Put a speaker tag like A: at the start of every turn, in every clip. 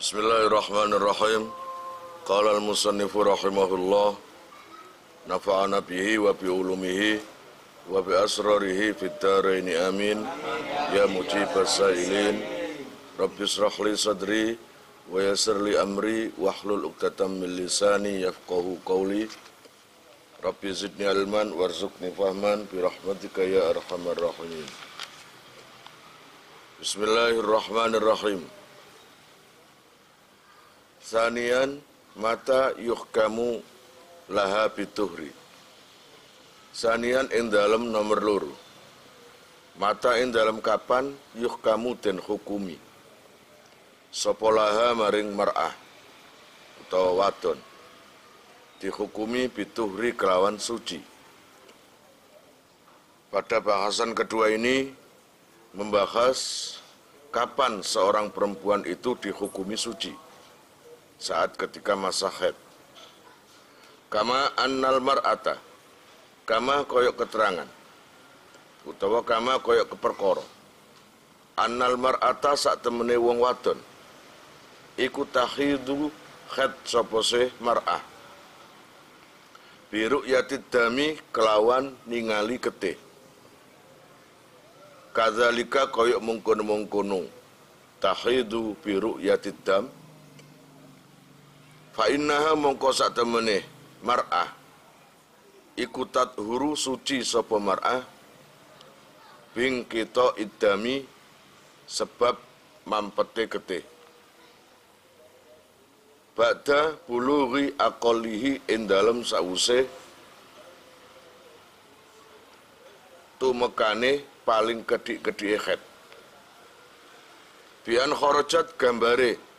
A: Bismillahirrahmanirrahim. Qala al-musannifu rahimahullah, nafa'ana bihi wa bi ulumihi wa bi asrarihi fid dharaini amin. Ya mujibas sailin, Rabbi israh li sadri wa yassir li amri wahlul 'uqdatam min lisani yafqahu qawli. Rabbi zidni ilman warzuqni fahman bi rahmatika ya arhamar rahimin. Bismillahirrahmanirrahim. Sanian mata yuhkamu laha bituhri. Sanian ing dalem nomor loro. Mata ing dalem kapan yuhkamu den hukumi. Sapa laha maring mar'ah utawa wadon. Dihukumi bituhri kelawan suci. Pada bahasan kedua ini membahas kapan seorang perempuan itu dihukumi suci. Saat ketika masa haid. Kama annal mar'ata, kama koyok keterangan, utawa kama koyok keperkara. Annal mar'ata sak temene wong wadon, iku tahidu haid sapa sih mar'ah. Biru yatid dami kelawan ningali getih. Kadzalika koyok mungkon-mungkono tahidu biru yatid dam. Fa innaha mongko sak temene mar'ah ikutat huru suci sapa mar'ah bing kita idami sebab mampete getih. Ba'da bulughi aqallihi ing dalem sawuse tumekane paling kedik-kedike haid. Bian kharajat gambare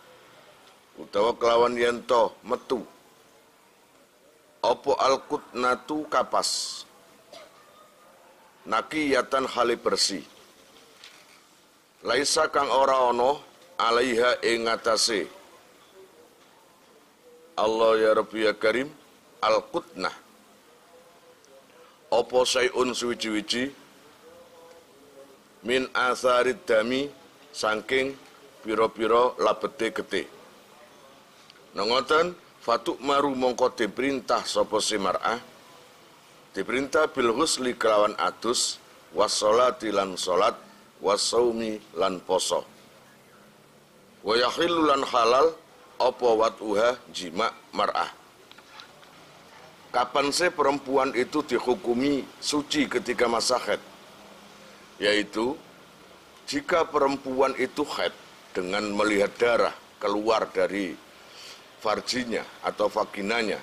A: utawa kelawan yento metu opo alqutnatu kapas nakiyatan hale bersih laisa kang ora ana alaiha ing ngatasé Allah ya Rabbi ya Karim alqutnah opo sayun suwi-wiji min asarid dami saking pira-pira labete getih. Nongoten fatuk maru mongko diperintah sapa si mar'ah diperintah bil husli kelawan adus wassolati lan salat wasaumi lan poso wa yahillu lan halal apa watuha jima mar'ah. Kapan sih perempuan itu dihukumi suci ketika masa haid? Yaitu jika perempuan itu haid dengan melihat darah keluar dari farjinya atau vaginanya,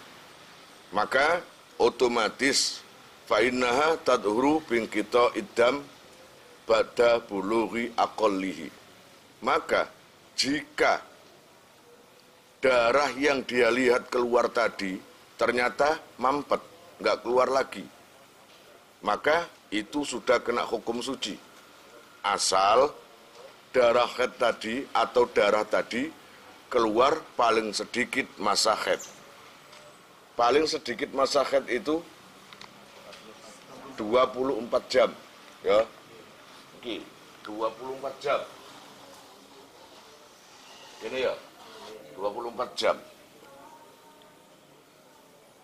A: maka otomatis fa'innaha tadhuru bin kita idam ba'da bulughi aqallihi. Maka jika darah yang dia lihat keluar tadi ternyata mampet, nggak keluar lagi, maka itu sudah kena hukum suci. Asal darah haid tadi atau darah tadi keluar paling sedikit masa haid. Paling sedikit masa haid itu 24 jam, ya. Oke, 24 jam. Ini ya, 24 jam.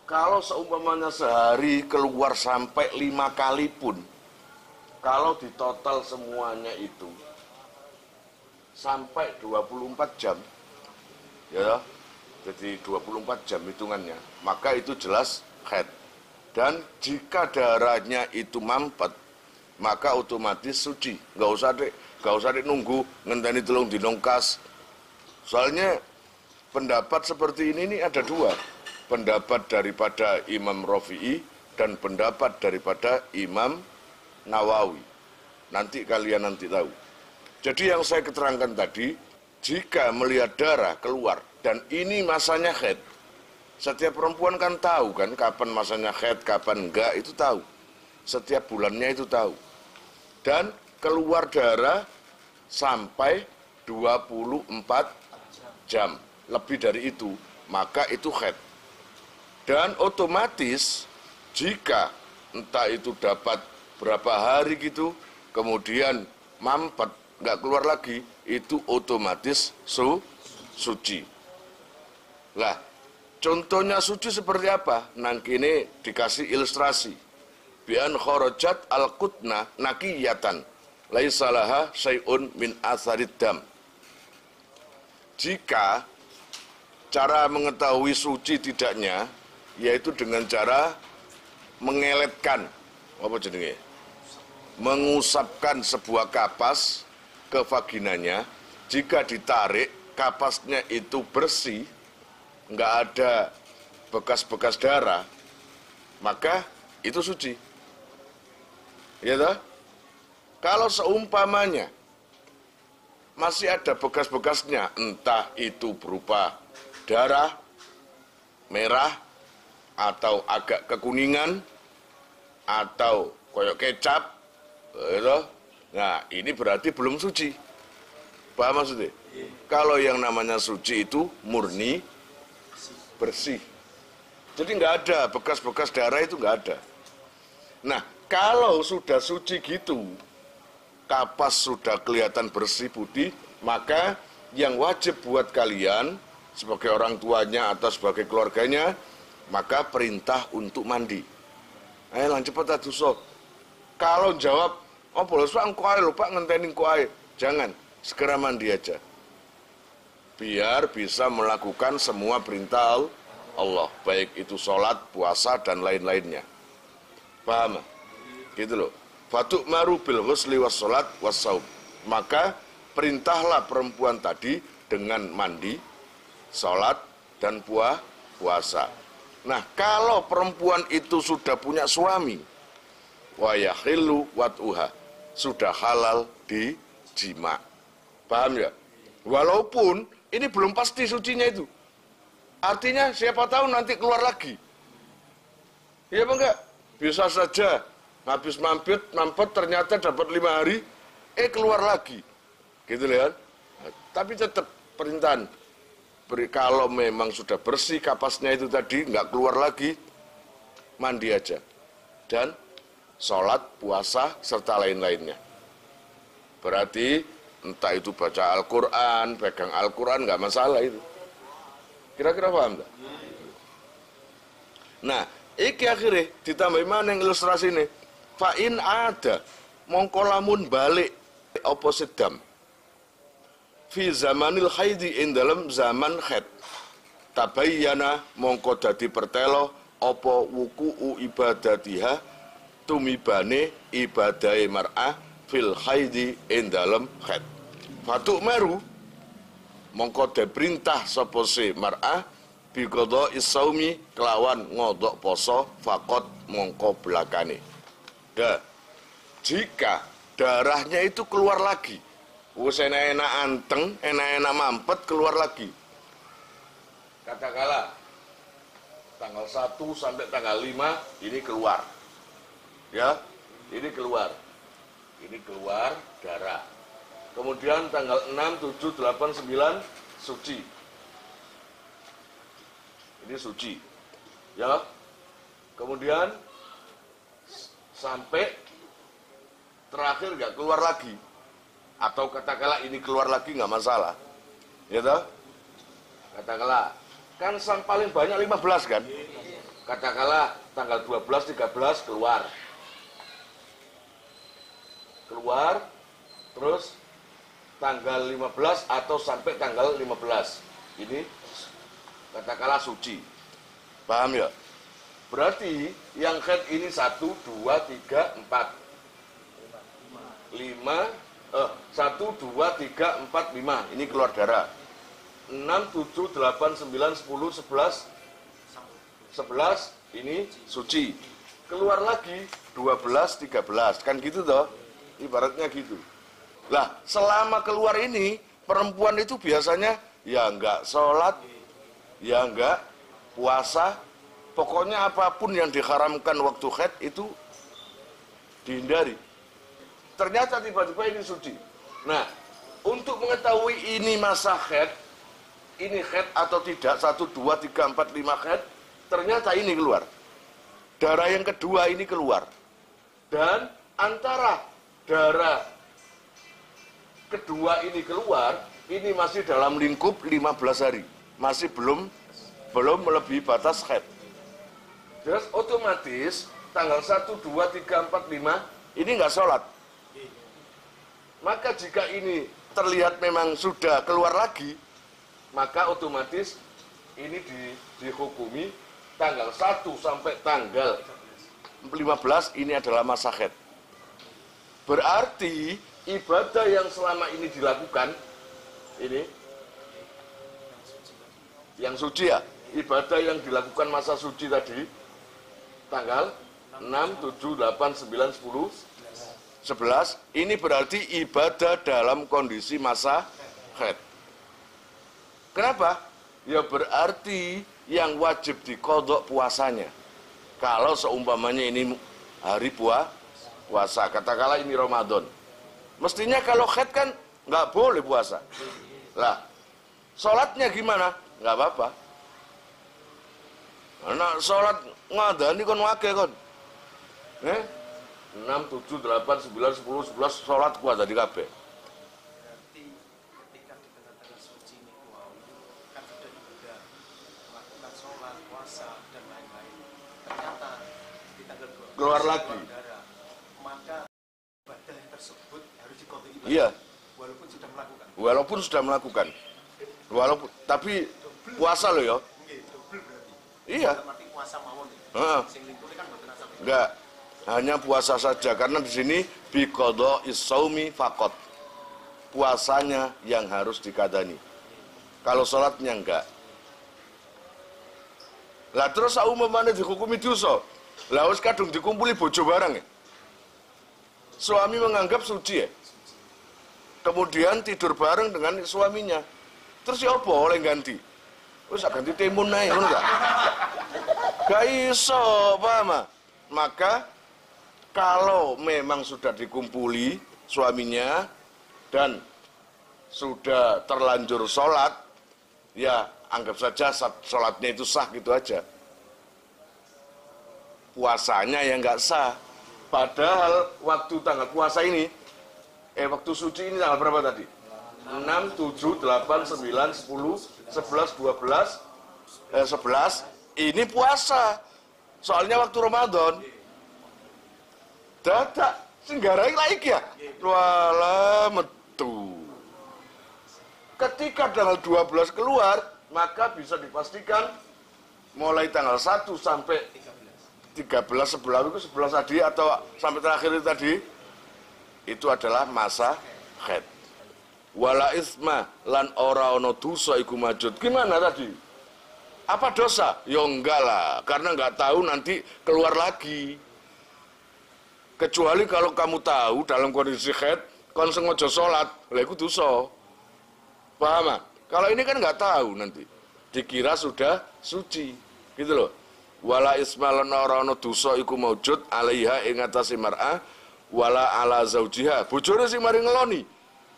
A: Kalau seumpamanya sehari keluar sampai 5 kali pun, kalau ditotal semuanya itu sampai 24 jam, ya, jadi 24 jam hitungannya, maka itu jelas haid. Dan jika darahnya itu mampet, maka otomatis suci. Nggak usah dek nunggu ngenteni telung dinongkas. Soalnya pendapat seperti ini ada dua, pendapat daripada Imam Rafi'i dan pendapat daripada Imam Nawawi. Nanti kalian tahu. Jadi yang saya keterangkan tadi, jika melihat darah keluar dan ini masanya haid, setiap perempuan kan tahu kan kapan masanya haid, kapan enggak, itu tahu. Setiap bulannya itu tahu. Dan keluar darah sampai 24 jam, lebih dari itu, maka itu haid. Dan otomatis jika entah itu dapat berapa hari gitu, kemudian mampet, nggak keluar lagi, itu otomatis suci. Lah, contohnya suci seperti apa? Nang kini dikasih ilustrasi. Bi'an kharajat al-qutna nakiyatan laisa laha syai'un min atharid dam. Jika cara mengetahui suci tidaknya yaitu dengan cara mengeletkan apa jenenge? Mengusapkan sebuah kapas ke vaginanya. Jika ditarik kapasnya itu bersih, nggak ada bekas-bekas darah, maka itu suci. Ya toh? Kalau seumpamanya masih ada bekas-bekasnya, entah itu berupa darah, merah, atau agak kekuningan, atau koyok kecap, gitu. Nah, ini berarti belum suci. Paham maksudnya? Kalau yang namanya suci itu murni, bersih. Jadi nggak ada bekas-bekas darah, itu nggak ada. Nah, kalau sudah suci gitu, kapas sudah kelihatan bersih putih, maka yang wajib buat kalian sebagai orang tuanya atau sebagai keluarganya, maka perintah untuk mandi. Ayo lang cepet atuh sok. Kalau jawab, oh boleh Pak engko ae lho Pak ngenteni engko ae. Jangan, segera mandi aja. Biar bisa melakukan semua perintah Allah, baik itu sholat, puasa dan lain-lainnya. Paham? Gitu loh. Fatuk maru bil ghusli was sholat was saum. Maka perintahlah perempuan tadi dengan mandi, sholat dan puasa. Nah, kalau perempuan itu sudah punya suami, wa yahillu wat'uha, sudah halal dijima. Paham ya? Walaupun ini belum pasti sucinya itu. Artinya siapa tahu nanti keluar lagi. Iya apa enggak? Bisa saja habis mampet ternyata dapat 5 hari, keluar lagi. Gitu kan? Nah, tapi tetap perintahan. Kalau memang sudah bersih kapasnya itu tadi, nggak keluar lagi, mandi aja. Dan sholat, puasa, serta lain-lainnya. Berarti entah itu baca Al-Quran, pegang Al-Quran, nggak masalah itu. Kira-kira paham tak? Nah, iki akhirnya ditambah mana yang ilustrasi ini? Fa'in ada, mongkolamun balik, opposite dam. Fi zamanil haidi ing dalam zaman haid. Tabayyana mongko dadi pertelo apa wuku'u ibadatiha tumibane ibadahe mar'ah fil haidi ing dalam haid. Fatuk meru mongko diperintah sapa se mar'ah bi qada isaumi kelawan ngodok poso fakot mongko belakane. Jika darahnya itu keluar lagi, wis enak-enak anteng, enak-enak mampet keluar lagi. Katakanlah tanggal 1 sampai tanggal 5 ini keluar. Ya, ini keluar. Ini keluar darah. Kemudian tanggal 6, 7, 8, 9 suci. Ini suci. Ya. Kemudian sampai terakhir nggak keluar lagi. Atau katakanlah ini keluar lagi nggak masalah. Ya toh? Katakanlah kan paling banyak 15 kan? Katakanlah tanggal 12, 13 keluar. Keluar terus tanggal 15 atau sampai tanggal 15. Ini katakanlah suci. Paham ya? Berarti yang haid ini 1, 2, 3, 4. 1, 2, 3, 4, 5. Ini keluar darah. 6, 7, 8, 9, 10, 11. 11 ini suci. Keluar lagi 12, 13. Kan gitu toh? Ibaratnya gitu. Lah, selama keluar ini perempuan itu biasanya ya enggak sholat, ya enggak puasa. Pokoknya apapun yang diharamkan waktu haid itu dihindari. Ternyata tiba-tiba ini suci. Nah, untuk mengetahui ini masa haid, ini haid atau tidak, 1, 2, 3, 4, 5 haid, ternyata ini keluar. Darah yang kedua ini keluar. Dan antara darah kedua ini keluar ini masih dalam lingkup 15 hari. Masih belum melebihi batas haid. Terus otomatis tanggal 1, 2, 3, 4, 5 ini nggak sholat. Maka jika ini terlihat memang sudah keluar lagi, maka otomatis ini dihukumi tanggal 1 sampai tanggal 15 ini adalah masa haid. Berarti ibadah yang selama ini dilakukan, ini yang suci ya, ibadah yang dilakukan masa suci tadi, tanggal 6, 7, 8, 9, 10, 11, ini berarti ibadah dalam kondisi masa haid. Kenapa? Ya berarti yang wajib diqodok puasanya. Kalau seumpamanya ini hari puasa, katakanlah ini Ramadan. Mestinya kalau haid kan nggak boleh puasa. Lah, sholatnya gimana? Nggak apa-apa. Nah, sholat ngadani kon wake kon. 6, 7, 8, 9, 10, 11 sholat kuat tadi kabeh.
B: Berarti ketika di tengah-tengah suci ini kan sudah ibadah, melakukan sholat, puasa dan lain-lain. Ternyata di tanggal 12
A: keluar lagi.
B: Darah, maka ibadah tersebut harus diqodhi ibadah.
A: Iya.
B: Walaupun sudah melakukan.
A: Walaupun sudah melakukan. Walaupun tapi double. Puasa loh ya.
B: Double berarti.
A: Iya.
B: Berarti puasa mawon ya. Sing lingkune kan mboten asal.
A: Enggak. Hanya puasa saja karena di sini biqadha is-shaumi faqat. Puasanya yang harus dikadani. Kalau sholatnya enggak. Lah terus saumamane dihukumi dosa. Lah wis kadung dikumpuli bojo barang ya. Suami menganggap suci ya. Kemudian tidur bareng dengan suaminya. Terus ya apa oleh ganti? Wis ganti timun ae ngono enggak? Gak iso, paham? Maka kalau memang sudah dikumpuli suaminya dan sudah terlanjur sholat, ya anggap saja sholatnya itu sah gitu aja. Puasanya yang nggak sah. Padahal waktu tanggal puasa ini, waktu suci ini tanggal berapa tadi? 6, 7, 8, 9, 10, 11, 12, 11, ini puasa. Soalnya waktu Ramadan. Dadak singgarai lagi ya. Walah metu. Ketika tanggal 12 keluar, maka bisa dipastikan mulai tanggal 1 sampai 13 sebelah itu 11 tadi atau sampai terakhir itu tadi itu adalah masa haid. Wala isma lan ora ono dosa iku majud. Gimana tadi? Apa dosa? Ya enggak lah, karena enggak tahu nanti keluar lagi. Kecuali kalau kamu tahu dalam kondisi haid, kon sengaja sholat, lah iku dosa. Paham? Kalau ini kan enggak tahu nanti. Dikira sudah suci, gitu loh. Wala isma lan ora ono dosa iku maujud alaiha ing atase mar'ah wala ala zaujiha. Bojone sing mari ngeloni,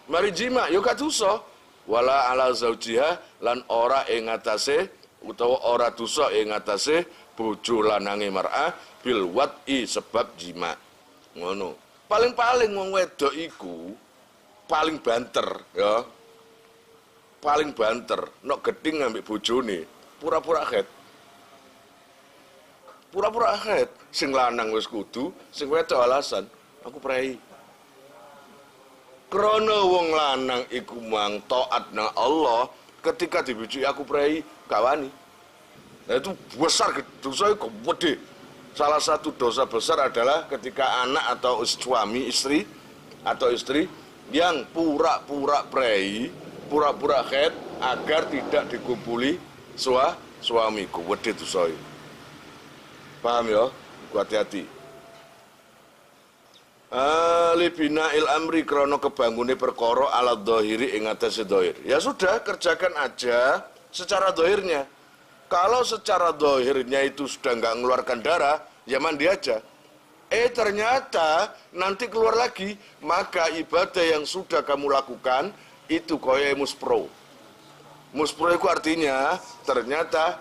A: mari jima, yo gak dosa. Wala ala zaujiha lan ora ing atase utawa ora dosa ing atase bojo lanange mar'ah bil wad'i sebab jima. Ngono. Paling-paling wong wedok iku paling banter ya. Paling banter nek geding ngambek bojone, pura-pura haid. Pura-pura haid, sing lanang wis kudu, sing wedok alasan, aku prei. Krana wong lanang iku mang taat nang Allah, ketika dibujuki aku prei gak wani. Nah itu besar dosa iku gede. Salah satu dosa besar adalah ketika anak atau suami istri atau istri yang pura-pura prei, pura-pura haid agar tidak dikumpuli suamiku. Gede dosa iku. Paham ya? Hati-hati. Libina il amri krono kebangune perkara ala dhahiri ing atase dhahir. Ya sudah, kerjakan aja secara dhahirnya. Kalau secara dhahirnya itu sudah nggak mengeluarkan darah, ya mandi aja. Ternyata nanti keluar lagi, maka ibadah yang sudah kamu lakukan itu koyo muspro. Muspro itu artinya ternyata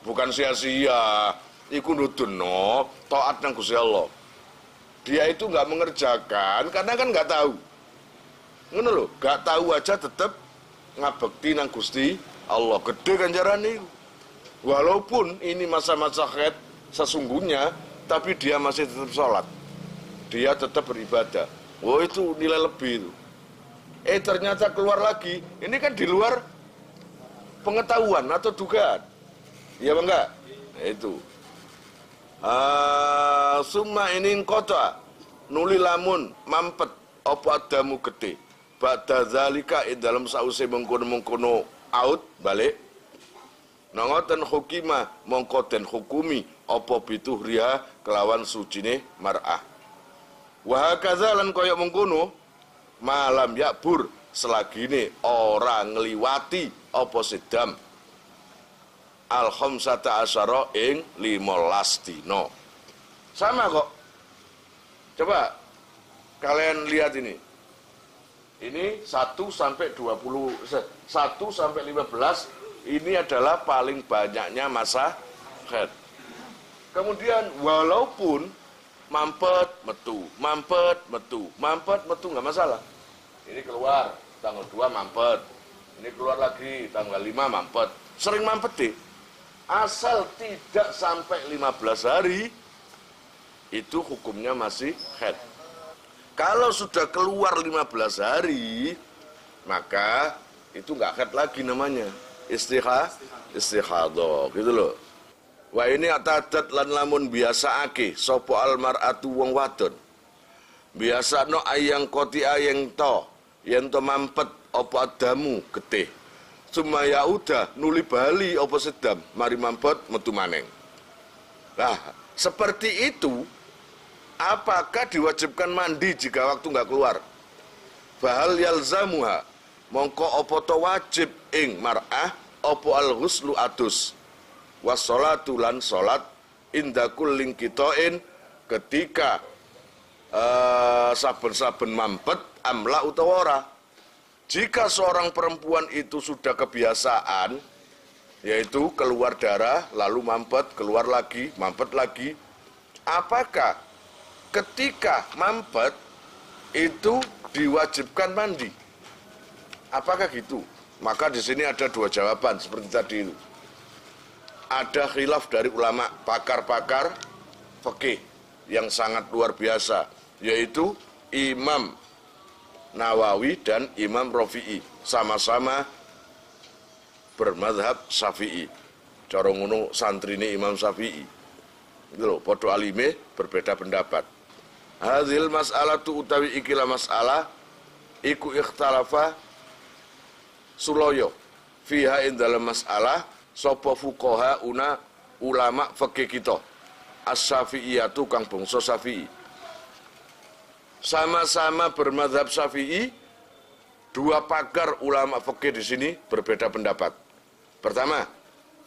A: bukan sia-sia. Iku nuduno taat nang Gusti Allah. Dia itu nggak mengerjakan karena kan nggak tahu. Ngono lho, nggak tahu aja tetap ngabekti nang Gusti Allah, gede ganjarane. Walaupun ini masa-masa haid sesungguhnya, tapi dia masih tetap sholat, dia tetap beribadah. Oh, itu nilai lebih itu. Ternyata keluar lagi, ini kan di luar pengetahuan atau dugaan, iya apa enggak? Nah, itu summa ini kota nuli lamun mampet apa adamu gede ba'da zalika dalam sause mengkono-mengkono out balik nangoten hukima mongko den hukumi apa bituhriha kelawan sucine mar'ah wa hakaza lan kaya mengkono malam yakbur selagine ora ngliwati apa sedam al khamsata asyara ing 15 dina. Sama kok. Coba kalian lihat ini. Ini 1 sampai 20 1 sampai 15 ini adalah paling banyaknya masa haid. Kemudian walaupun mampet metu nggak masalah. Ini keluar tanggal 2 mampet. Ini keluar lagi tanggal 5 mampet. Sering mampet deh. Asal tidak sampai 15 hari, itu hukumnya masih haid. Kalau sudah keluar 15 hari, maka itu nggak haid lagi namanya. Istihadah, gitu loh. Wah ini atadat lan lamun biasa ake, sopo almaratu wong wadon. Biasa no ayang koti ayang to, yen to mampet opo adamu getih. Sumaya udah nuli bali apa sedam mari mampet metu maneng. Nah, seperti itu apakah diwajibkan mandi jika waktu nggak keluar? Fahal yalzamuha mongko apa to wajib ing mar'ah apa al-ghuslu adus wassalatu lan salat inda kulling kitoin ketika saben-saben mampet amla utawa ora. Jika seorang perempuan itu sudah kebiasaan, yaitu keluar darah, lalu mampet, keluar lagi, mampet lagi, apakah ketika mampet itu diwajibkan mandi? Apakah gitu? Maka di sini ada dua jawaban seperti tadi itu. Ada khilaf dari ulama pakar-pakar fikih yang sangat luar biasa, yaitu Imam Nawawi dan Imam Rafi'i sama-sama bermadhab Syafi'i. Cara ngono santrine Imam Syafi'i. Itu loh, podo alime berbeda pendapat. Hadhil mas'alatu utawi ikilah mas'alah iku ikhtalafa suloyo fiha in dalam mas'alah sapa fuqaha una ulama fikih kita. As-Syafi'iyatu kang bangsa Syafi'i. Sama-sama bermadhab Syafi'i, dua pakar ulama fikih di sini berbeda pendapat. Pertama,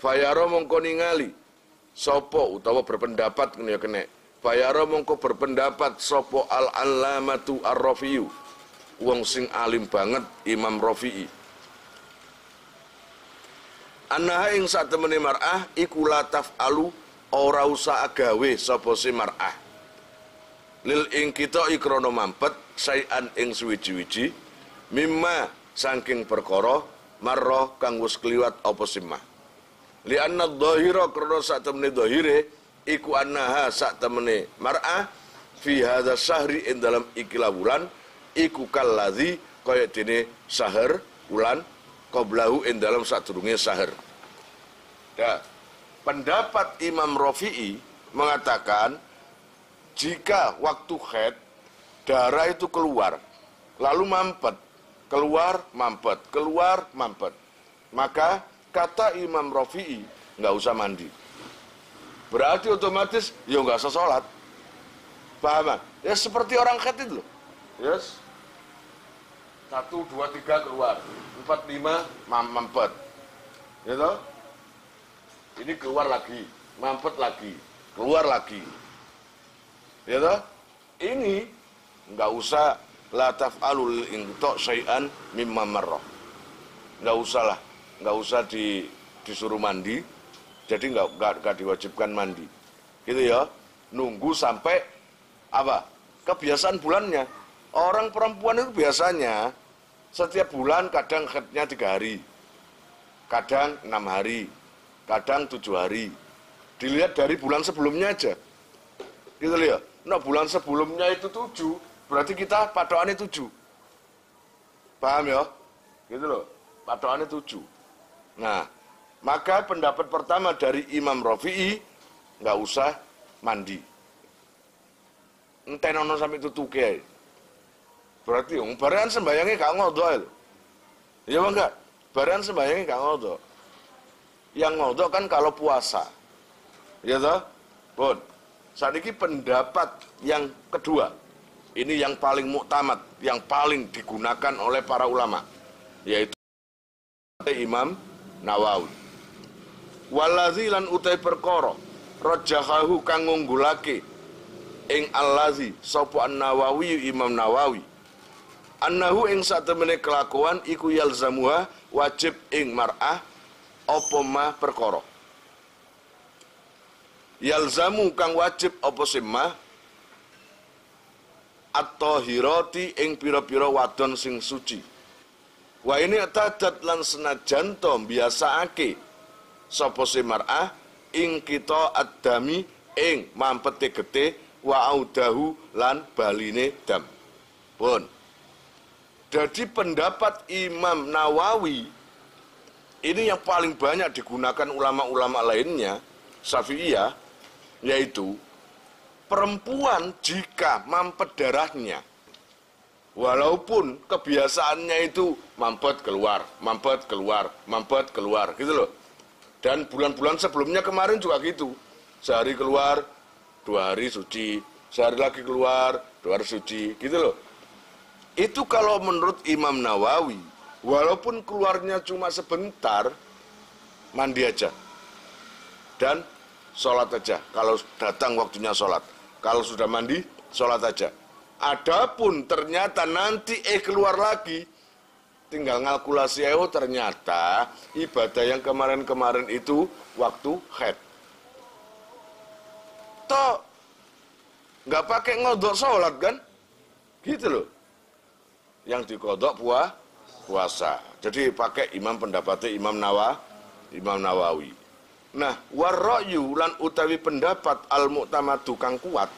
A: fayaro mongko ningali sopo utawa berpendapat kene kene. Fayaro mongko berpendapat sopo al-allamatu ar-Rafi'u, wong sing alim banget Imam Rafi'i. Annaha ing satemene mar'ah iku la taf'alu ora usah agawe sapa si mar'ah. Lil ing kita ikrono mampet sayan ing suwiji-wiji mimma saking perkara marroh kang wis kliwat apa simah li anna dhahira krana sak temene dhahire iku annaha sak temene mar'ah fi hadza syahri ing dalam ikilah wulan iku kalladzi kaya dene sahar wulan qablahu ing dalam sadurunge sahar. Ya, pendapat Imam Rafi'i mengatakan jika waktu haid darah itu keluar lalu mampet, keluar mampet, keluar mampet, maka kata Imam Rafi'i nggak usah mandi. Berarti otomatis ya nggak usah sholat. Paham? Ya seperti orang haid itu loh. Yes. 1, 2, 3 keluar, 4, 5 mampet, gitu. Ini keluar lagi, mampet lagi, keluar lagi. Ya toh? Ini nggak usah la taf'alul intok syai'an mimma marrah. Nggak usah disuruh mandi. Jadi nggak diwajibkan mandi. Gitu ya. Nunggu sampai apa? Kebiasaan bulannya. Orang perempuan itu biasanya Setiap bulan kadang haidnya 3 hari, kadang 6 hari, kadang 7 hari. Dilihat dari bulan sebelumnya aja. Gitu loh ya. Nah bulan sebelumnya itu 7, berarti kita patokannya 7. Paham ya? Gitu loh. Patokannya 7. Nah, maka pendapat pertama dari Imam Rafi'i, nggak usah mandi. Entenono sampai tutuke. Berarti barean sembayangnya gak ngodok itu. Iya bang enggak? Barean sembayangnya gak ngodok. Yang ngodok kan kalau puasa. Ya toh? Bon. Saat ini pendapat yang kedua. Ini yang paling muktamad, yang paling digunakan oleh para ulama, yaitu Imam Nawawi. Waladzi lan utai perkara rajahahu kang ngunggulake ing allazi sapa An-Nawawi Imam Nawawi. Annahu ing satemene kelakuan iku yalzamuha wajib ing mar'ah apa mah perkara. Yalzamu kang wajib apa simah at-tahirati ing pira-pira wadon sing suci. Wa ini tadat lan senajan to biasaake sapa mar'ah ing kita ad-dami ing mampete gete wa audahu lan baline dam. Pun jadi pendapat Imam Nawawi ini yang paling banyak digunakan ulama-ulama lainnya, Syafi'iyah, yaitu perempuan jika mampet darahnya, walaupun kebiasaannya itu mampet keluar, mampet keluar, mampet keluar, gitu loh. Dan bulan-bulan sebelumnya kemarin juga gitu, sehari keluar, 2 hari suci, sehari lagi keluar, 2 hari suci, gitu loh. Itu kalau menurut Imam Nawawi, walaupun keluarnya cuma sebentar, mandi aja. Dan sholat aja, kalau datang waktunya sholat. Kalau sudah mandi, sholat aja. Adapun ternyata nanti keluar lagi, tinggal ngalkulasi ternyata ibadah yang kemarin-kemarin itu waktu haid. Toh, nggak pakai ngodok sholat kan? Gitu loh. Yang dikodok puasa. Jadi pakai pendapatnya Imam Nawawi. Nah, warra'yu lan utawi pendapat al-mu'tamadu kang kuat,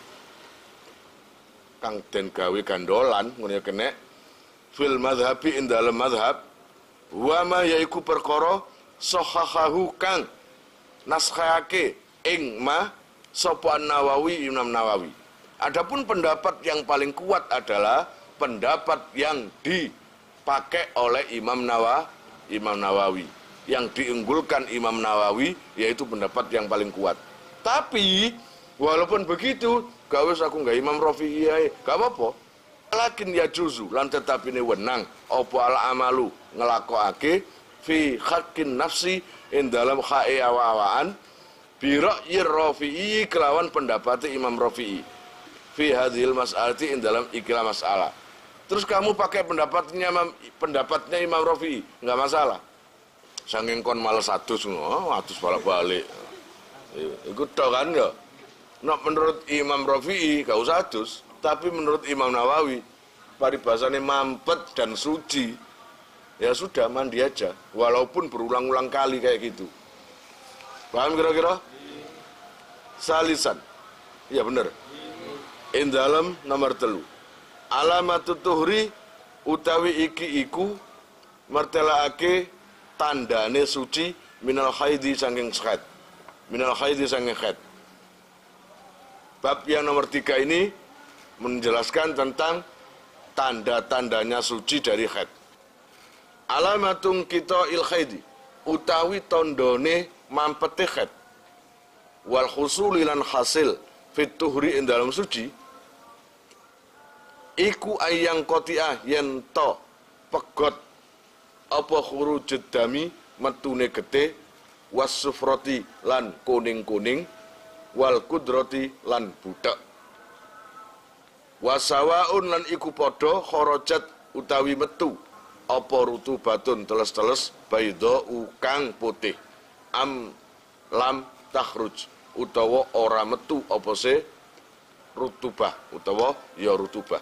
A: kang den gawe gandolan ngono ya kene fil madhabi ing dalem madhab wa ma yaiku perkara sahahahu kang naskhake ing ma sapa Nawawi Imam Nawawi. Adapun pendapat yang paling kuat adalah pendapat yang dipakai oleh Imam Nawawi. Yang diunggulkan Imam Nawawi yaitu pendapat yang paling kuat. Tapi walaupun begitu, gak usah aku nggak Imam Rafi'i ae, gak apa-apa. Lakin ya juzu lan tetap ini wenang apa al amalu ngelakokake fi haqqin nafsi in dalam hae awa-awaan bi ra'yir Rafi'i kelawan pendapat Imam Rafi'i fi hadhil mas'alati in dalam ikilah masalah. Terus kamu pakai pendapatnya Imam Rafi'i, nggak masalah. Sanging kon males adus balik. Ikut tau kan ya. Nah, menurut Imam Rafi'i gak usah adus, tapi menurut Imam Nawawi paribasane mampet dan suci, ya sudah mandi aja, walaupun berulang-ulang kali kayak gitu. Paham kira-kira? Salisan, ya bener. Indalem nomor 3. Alamatut tuhri utawi iki iku martelaake tandane suci minal haidi saking haid. Minal haidi saking haid. Bab yang nomor 3 ini menjelaskan tentang tanda-tandanya suci dari haid. Alamatung kita il haidi utawi tondone mampete haid. Wal husulilan hasil fit tuhri ing dalam suci iku ayang kotiah yen to pegot apa khurujud dami metune gete wasufroti lan kuning-kuning wal kudrati lan budak wasawaun lan iku podo khorojat utawi metu apa rutubatun teles-teles baidha kang putih am lam takhruj utawa ora metu apa se rutubah utawa ya rutubah.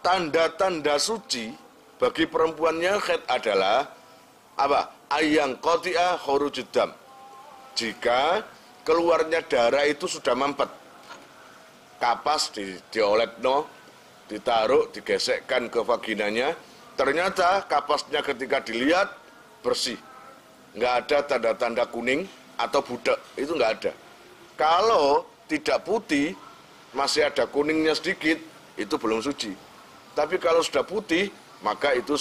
A: Tanda-tanda suci bagi perempuannya haid adalah apa? Ayang qati'a khurujud dam. Jika keluarnya darah itu sudah mampet. Kapas dioletno, ditaruh, digesekkan ke vaginanya. Ternyata kapasnya ketika dilihat bersih. Nggak ada tanda-tanda kuning atau budak, itu nggak ada. Kalau tidak putih, masih ada kuningnya sedikit, itu belum suci. Tapi kalau sudah putih, maka itu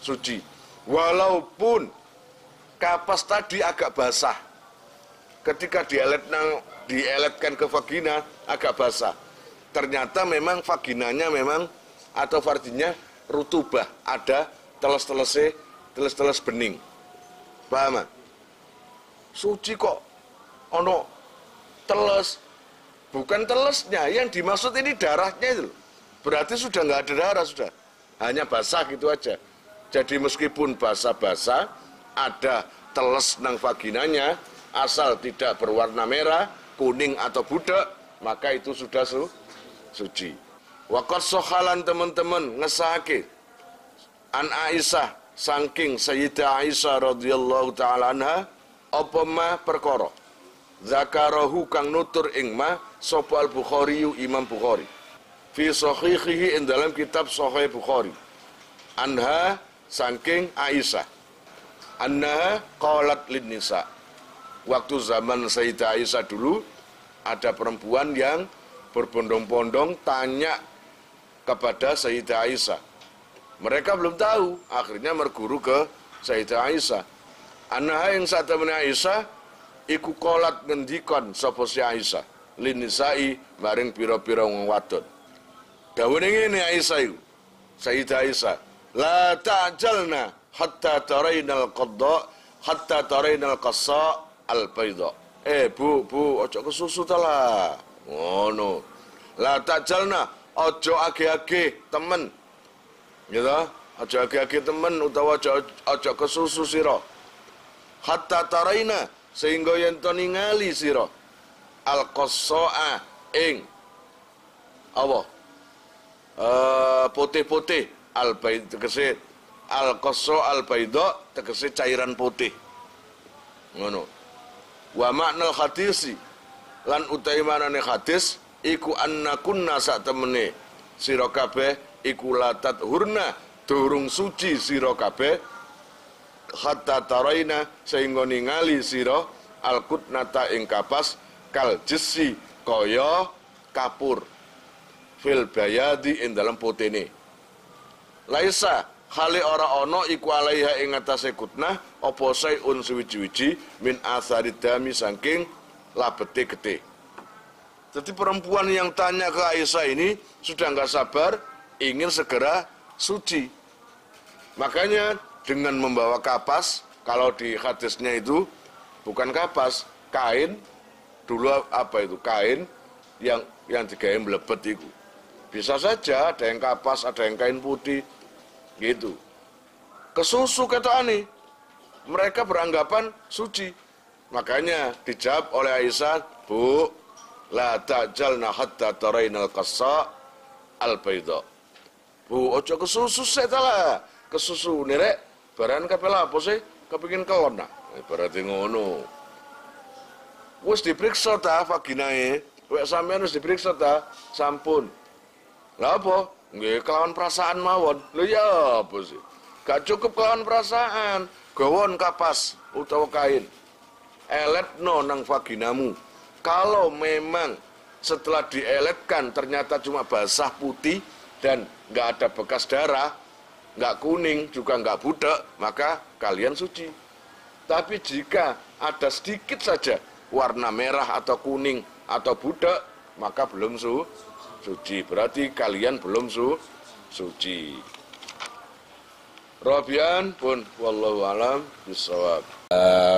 A: suci. Walaupun kapas tadi agak basah, ketika dieletkan ke vagina agak basah, ternyata memang vaginanya memang atau varginnya rutubah, ada teles-teles bening. Paham? Suci kok ono teles. Bukan telesnya, yang dimaksud ini darahnya itu. Berarti sudah nggak ada darah, sudah. Hanya basah gitu aja. Jadi meskipun basah-basah, ada teles nang vaginanya, asal tidak berwarna merah, kuning atau budak, maka itu sudah suci. Waqad sohalan teman-teman ngesake an Aisyah saking Sayyidah Aisyah radhiyallahu ta'ala anha apa ma perkara zakarahu kang nutur ing ma sapa al-Bukhari Imam Bukhari fi sahihihi ing dalam kitab Sahih Bukhari anha saking Aisyah anha qalat lin nisa. Waktu zaman Sayyidah Aisyah dulu ada perempuan yang berbondong-bondong tanya kepada Sayyidah Aisyah. Mereka belum tahu, akhirnya merguru ke Sayyidah Aisyah. Anha yang saat temen Aisyah iku kolat ngendikon sapa si Aisyah lin nisa'i maring pira-pira wong wadon. Dawuhe ngene Aisyah iku. Sayyidah Aisyah, la ta'jalna hatta tarainal qadda hatta tarainal qassa al bayda. Bu, ojo kesusu ta lah. Ngono. La ta'jalna ojo age-age temen. Gitu, ojo age-age temen utawa ojo kesusu sira. Hatta taraina sehingga yen to ningali sira al-qassa'a ing apa putih-putih al-bayd tegese al-qassa al-bayda tegese cairan putih ngono. Wa makna hadisi lan utahe manane hadis iku annakunna sak temene sira kabeh iku latat hurna durung suci sira kabeh hatta taraina sehingga ningali sira al-qutnata ing kapas kal jesi kaya kapur fil bayadi ing dalam putene. Laisa hale ora ana iku alaiha ing atase kutnah apa sayun suwiji-wiji min asari dami saking labete getih. Jadi perempuan yang tanya ke Aisyah ini sudah nggak sabar ingin segera suci. Makanya dengan membawa kapas, kalau di hadisnya itu bukan kapas, kain dulu apa itu kain yang digawe mlebet itu. Bisa saja ada yang kapas, ada yang kain putih, gitu. Kesusu ketokane, mereka beranggapan suci. Makanya dijawab oleh Aisyah, Bu, la ta'jalna hatta tarainal qassa al bayda. Bu, ojo kesusu setalah, kesusu nirek. Baran kabeh apa sih? Kepengin kelon nah. Berarti ngono. Wis diperiksa ta vaginae? Wek sampean wis diperiksa ta? Sampun. Lah apa? Nggih kelawan perasaan mawon. Lho ya apa sih? Gak cukup kelawan perasaan. Gawon kapas utawa kain. Eletno nang vaginamu. Kalau memang setelah dieletkan ternyata cuma basah putih dan nggak ada bekas darah, nggak kuning, juga nggak budak, maka kalian suci. Tapi jika ada sedikit saja warna merah atau kuning atau budak, maka belum suci. Berarti kalian belum suci. Rabian pun wallahu alam bisawab.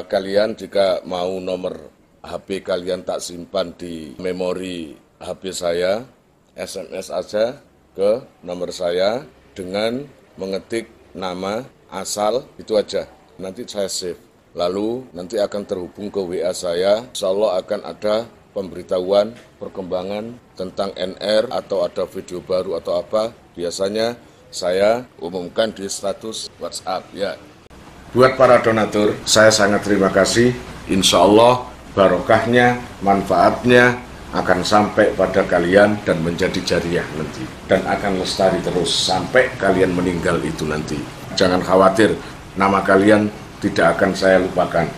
A: Kalian jika mau nomor HP kalian tak simpan di memori HP saya, SMS aja ke nomor saya dengan mengetik nama, asal, itu aja. Nanti saya save. Lalu nanti akan terhubung ke WA saya. Insya Allah akan ada pemberitahuan, perkembangan tentang NR atau ada video baru atau apa. Biasanya saya umumkan di status WhatsApp ya. Buat para donatur, saya sangat terima kasih. Insya Allah barokahnya, manfaatnya akan sampai pada kalian dan menjadi jariah nanti. Dan akan lestari terus sampai kalian meninggal itu nanti. Jangan khawatir, nama kalian tidak akan saya lupakan.